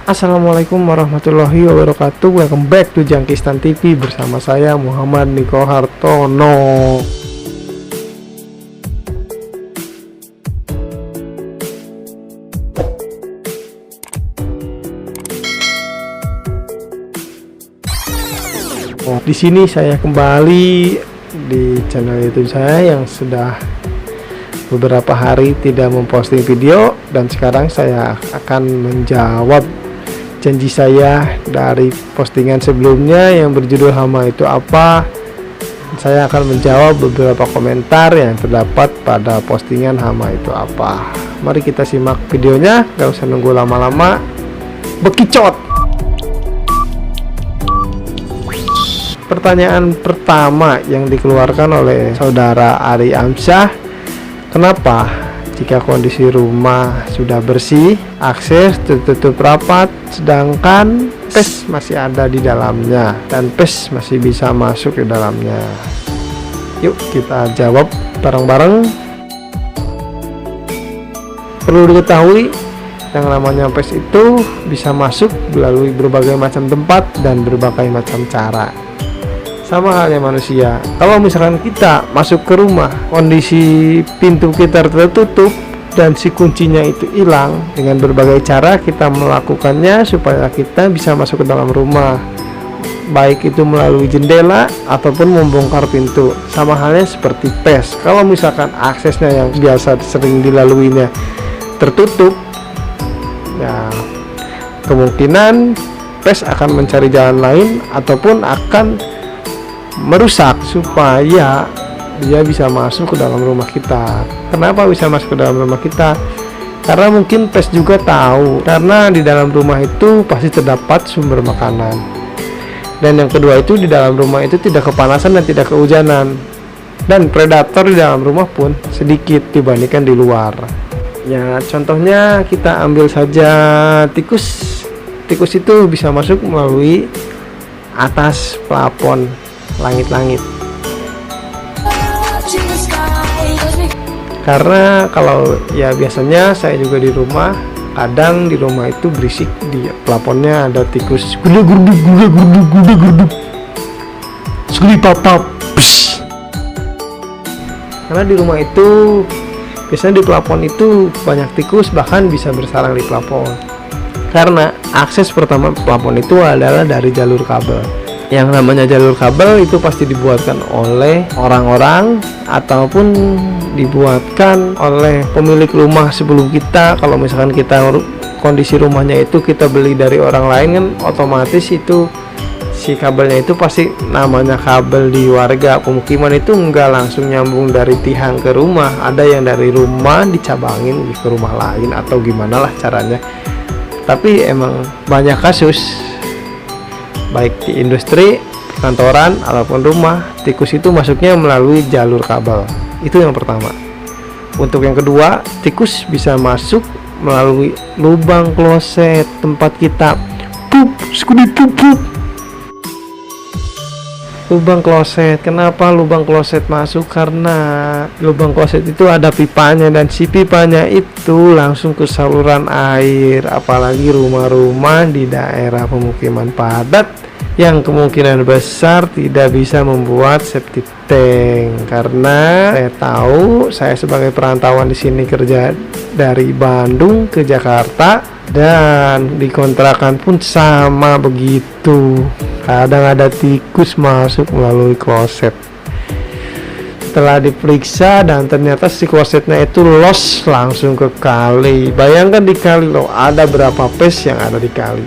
Assalamualaikum warahmatullahi wabarakatuh. Welcome back to Jangkistan TV bersama saya Muhammad Niko Hartono. Di sini saya kembali di channel YouTube saya yang sudah beberapa hari tidak memposting video, dan sekarang saya akan menjawab janji saya dari postingan sebelumnya yang berjudul Hama Itu Apa. Saya akan menjawab beberapa komentar yang terdapat pada postingan Hama Itu Apa. Mari kita simak videonya, gak usah nunggu lama-lama, bekicot. Pertanyaan pertama yang dikeluarkan oleh saudara Ari Amsyah, kenapa jika kondisi rumah sudah bersih, akses tertutup rapat, sedangkan pes masih ada di dalamnya dan pes masih bisa masuk ke dalamnya? Yuk kita jawab bareng-bareng. Perlu diketahui, yang namanya pes itu bisa masuk melalui berbagai macam tempat dan berbagai macam cara. Sama halnya manusia, kalau misalkan kita masuk ke rumah, kondisi pintu kita tertutup dan si kuncinya itu hilang, dengan berbagai cara kita melakukannya supaya kita bisa masuk ke dalam rumah, baik itu melalui jendela ataupun membongkar pintu. Sama halnya seperti pes, kalau misalkan aksesnya yang biasa sering dilaluinya tertutup, ya kemungkinan pes akan mencari jalan lain ataupun akan merusak supaya dia bisa masuk ke dalam rumah kita. Kenapa bisa masuk ke dalam rumah kita? Karena mungkin pes juga tahu, karena di dalam rumah itu pasti terdapat sumber makanan, dan yang kedua itu di dalam rumah itu tidak kepanasan dan tidak kehujanan, dan predator di dalam rumah pun sedikit dibandingkan di luar. Ya contohnya kita ambil saja tikus. Tikus itu bisa masuk melalui atas plafon langit-langit, karena kalau ya biasanya saya juga di rumah, kadang di rumah itu berisik, di plafonnya ada tikus karena di rumah itu biasanya di plafon itu banyak tikus, bahkan bisa bersarang di plafon. Karena akses pertama plafon itu adalah dari jalur kabel. Yang namanya jalur kabel itu pasti dibuatkan oleh orang-orang ataupun dibuatkan oleh pemilik rumah sebelum kita. Kalau misalkan kita kondisi rumahnya itu kita beli dari orang lain, kan otomatis itu si kabelnya itu pasti namanya kabel di warga pemukiman itu enggak langsung nyambung dari tiang ke rumah. Ada yang dari rumah dicabangin ke rumah lain atau gimana lah caranya. Tapi emang banyak kasus, baik di industri, kantoran, ataupun rumah, tikus itu masuknya melalui jalur kabel. Itu yang pertama. Untuk yang kedua, tikus bisa masuk melalui lubang kloset tempat kita pup, pup. Lubang kloset. Kenapa lubang kloset masuk? Karena lubang kloset itu ada pipanya, dan si pipanya itu langsung ke saluran air. Apalagi rumah-rumah di daerah pemukiman padat yang kemungkinan besar tidak bisa membuat septic tank. Karena saya tahu, saya sebagai perantauan di sini kerja dari Bandung ke Jakarta, dan di kontrakan pun sama begitu. Kadang ada tikus masuk melalui kloset. Setelah diperiksa dan ternyata si klosetnya itu los langsung ke kali. Bayangkan di kali loh, ada berapa pes yang ada di kali.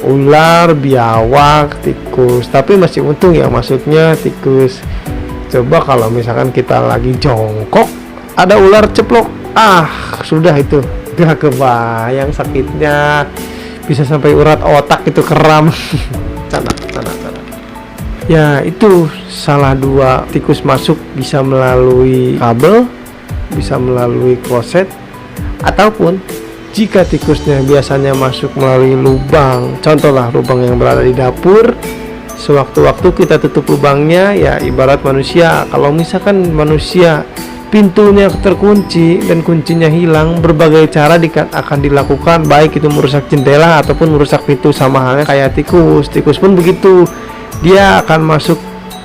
Ular, biawak, tikus. Tapi masih untung ya masuknya tikus. Coba kalau misalkan kita lagi jongkok, ada ular ceplok, sudah itu gak kebayang sakitnya, bisa sampai urat otak itu keram. Canda. Ya itu salah dua, tikus masuk bisa melalui kabel, bisa melalui kloset, ataupun jika tikusnya biasanya masuk melalui lubang, contohlah lubang yang berada di dapur, sewaktu-waktu kita tutup lubangnya. Ya ibarat manusia, kalau misalkan manusia pintunya terkunci dan kuncinya hilang, berbagai cara akan dilakukan, baik itu merusak jendela ataupun merusak pintu. Sama halnya kayak tikus. Tikus pun begitu, dia akan masuk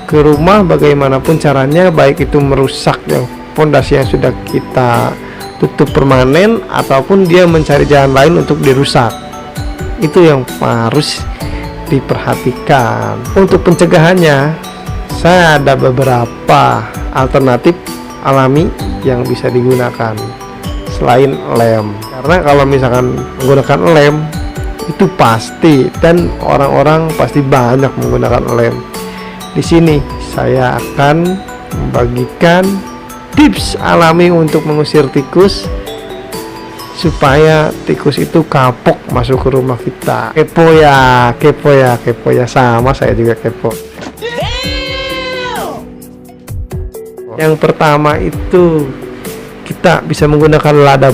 ke rumah bagaimanapun caranya, baik itu merusak yang fondasi yang sudah kita tutup permanen ataupun dia mencari jalan lain untuk dirusak. Itu yang harus diperhatikan. Untuk pencegahannya, saya ada beberapa alternatif alami yang bisa digunakan selain lem. Karena kalau misalkan menggunakan lem itu pasti, dan orang-orang pasti banyak menggunakan lem. Di sini saya akan membagikan tips alami untuk mengusir tikus supaya tikus itu kapok masuk ke rumah kita. Kepo ya, sama saya juga kepo. Yang pertama itu kita bisa menggunakan lada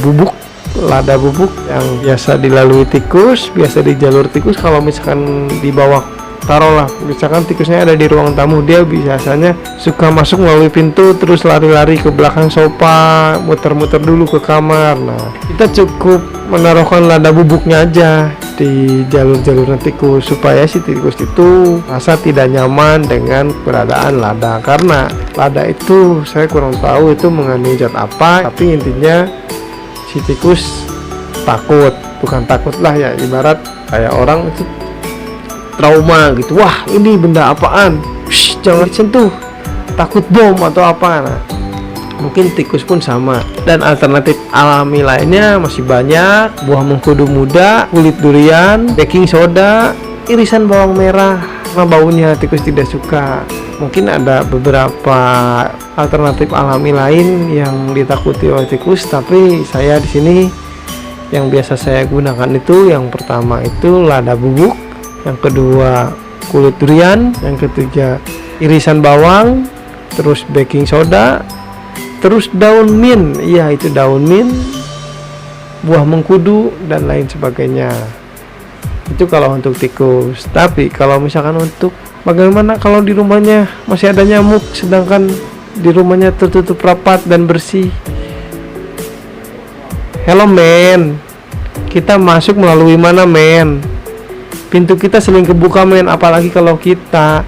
bubuk yang biasa dilalui tikus, biasa di jalur tikus. Kalau misalkan di bawah, taruhlah misalkan tikusnya ada di ruang tamu, dia biasanya suka masuk melalui pintu terus lari-lari ke belakang sofa, muter-muter dulu ke kamar. Nah, kita cukup menaruhkan lada bubuknya aja di jalur-jalur tikus supaya si tikus itu rasa tidak nyaman dengan keberadaan lada. Karena lada itu saya kurang tahu itu mengandung zat apa, tapi intinya si tikus takut, bukan takut lah ya, ibarat kayak orang itu trauma gitu, wah ini benda apaan, jangan disentuh, takut bom atau apa. Nah, mungkin tikus pun sama. Dan alternatif alami lainnya masih banyak: buah mengkudu muda, kulit durian, baking soda, irisan bawang merah. Karena baunya tikus tidak suka. Mungkin ada beberapa alternatif alami lain yang ditakuti oleh tikus, tapi saya di sini yang biasa saya gunakan itu yang pertama itu lada bubuk, yang kedua kulit durian, yang ketiga irisan bawang, terus baking soda, terus daun mint. Iya, itu daun mint, buah mengkudu dan lain sebagainya. Itu kalau untuk tikus. Tapi kalau misalkan untuk bagaimana kalau di rumahnya masih ada nyamuk sedangkan di rumahnya tertutup rapat dan bersih? Hello men, kita masuk melalui mana men? Pintu kita sering kebuka men, apalagi kalau kita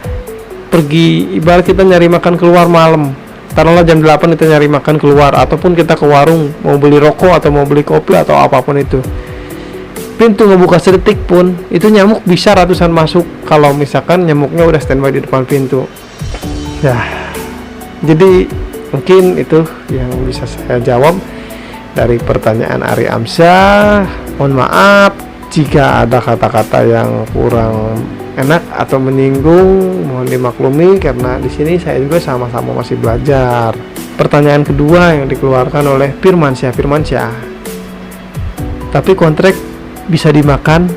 pergi, ibarat kita nyari makan keluar malam, taruhlah jam 8 kita nyari makan keluar, ataupun kita ke warung mau beli rokok atau mau beli kopi atau apapun itu, pintu ngebuka sedetik pun itu nyamuk bisa ratusan masuk kalau misalkan nyamuknya udah standby di depan pintu. Ya, jadi mungkin itu yang bisa saya jawab dari pertanyaan Ari Amsyah. Mohon maaf jika ada kata-kata yang kurang enak atau menyinggung, mohon dimaklumi karena di sini saya juga sama-sama masih belajar. Pertanyaan kedua yang dikeluarkan oleh Firmansyah, tapi kontrak bisa dimakan?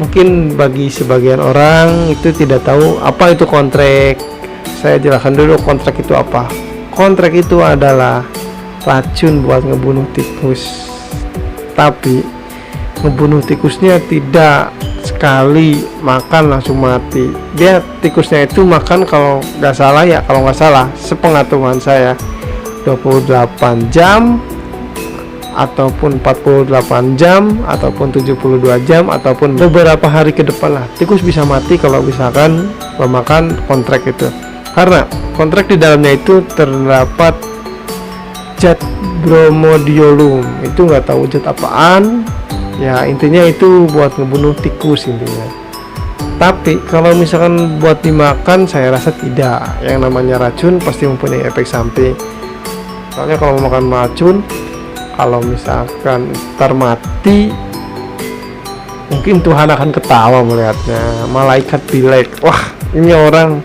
Mungkin bagi sebagian orang itu tidak tahu apa itu kontrak. Saya jelaskan dulu kontrak itu apa. Kontrak itu adalah racun buat ngebunuh tikus, tapi ngebunuh tikusnya tidak sekali makan langsung mati. Dia tikusnya itu makan kalau nggak salah sepengetahuan saya 28 jam ataupun 48 jam ataupun 72 jam ataupun beberapa hari ke depan lah tikus bisa mati kalau misalkan memakan kontrak itu. Karena kontrak di dalamnya itu terdapat zat bromodiolum, itu nggak tahu zat apaan ya, intinya itu buat ngebunuh tikus intinya. Tapi kalau misalkan buat dimakan saya rasa tidak. Yang namanya racun pasti mempunyai efek samping. Soalnya kalau makan racun, kalau misalkan ntar mati, mungkin Tuhan akan ketawa melihatnya, malaikat bilek, wah ini orang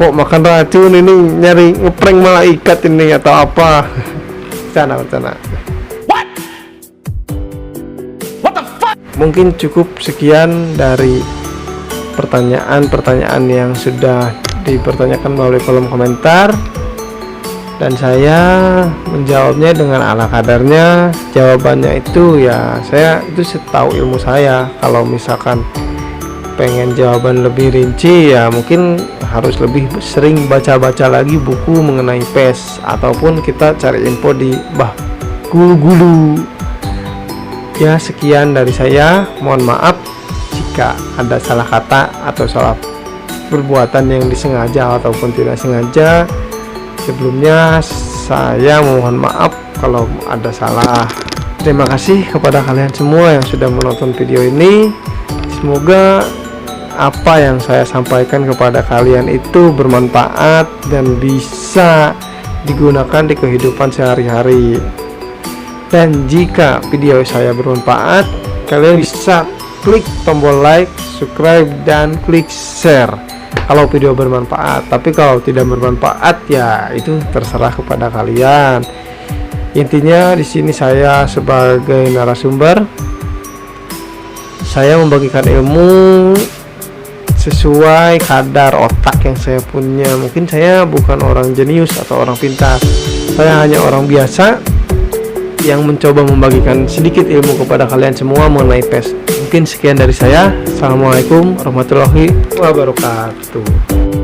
kok makan racun, ini nyari ngeprank malaikat ini atau apa. Bercanda. Mungkin cukup sekian dari pertanyaan-pertanyaan yang sudah dipertanyakan melalui kolom komentar, dan saya menjawabnya dengan ala kadarnya. Jawabannya itu ya saya itu setahu ilmu saya, kalau misalkan pengen jawaban lebih rinci, ya mungkin harus lebih sering baca-baca lagi buku mengenai PES, ataupun kita cari info di gulu-gulu. Ya, sekian dari saya. Mohon maaf jika ada salah kata atau salah perbuatan yang disengaja ataupun tidak sengaja. Sebelumnya saya mohon maaf kalau ada salah. Terima kasih kepada kalian semua yang sudah menonton video ini. Semoga apa yang saya sampaikan kepada kalian itu bermanfaat dan bisa digunakan di kehidupan sehari-hari. Dan jika video saya bermanfaat, kalian bisa klik tombol like, subscribe, dan klik share kalau video bermanfaat. Tapi kalau tidak bermanfaat, ya itu terserah kepada kalian. Intinya di sini saya sebagai narasumber, saya membagikan ilmu sesuai kadar otak yang saya punya. Mungkin saya bukan orang jenius atau orang pintar, saya hanya orang biasa yang mencoba membagikan sedikit ilmu kepada kalian semua mengenai PES. Mungkin sekian dari saya. Assalamualaikum warahmatullahi wabarakatuh.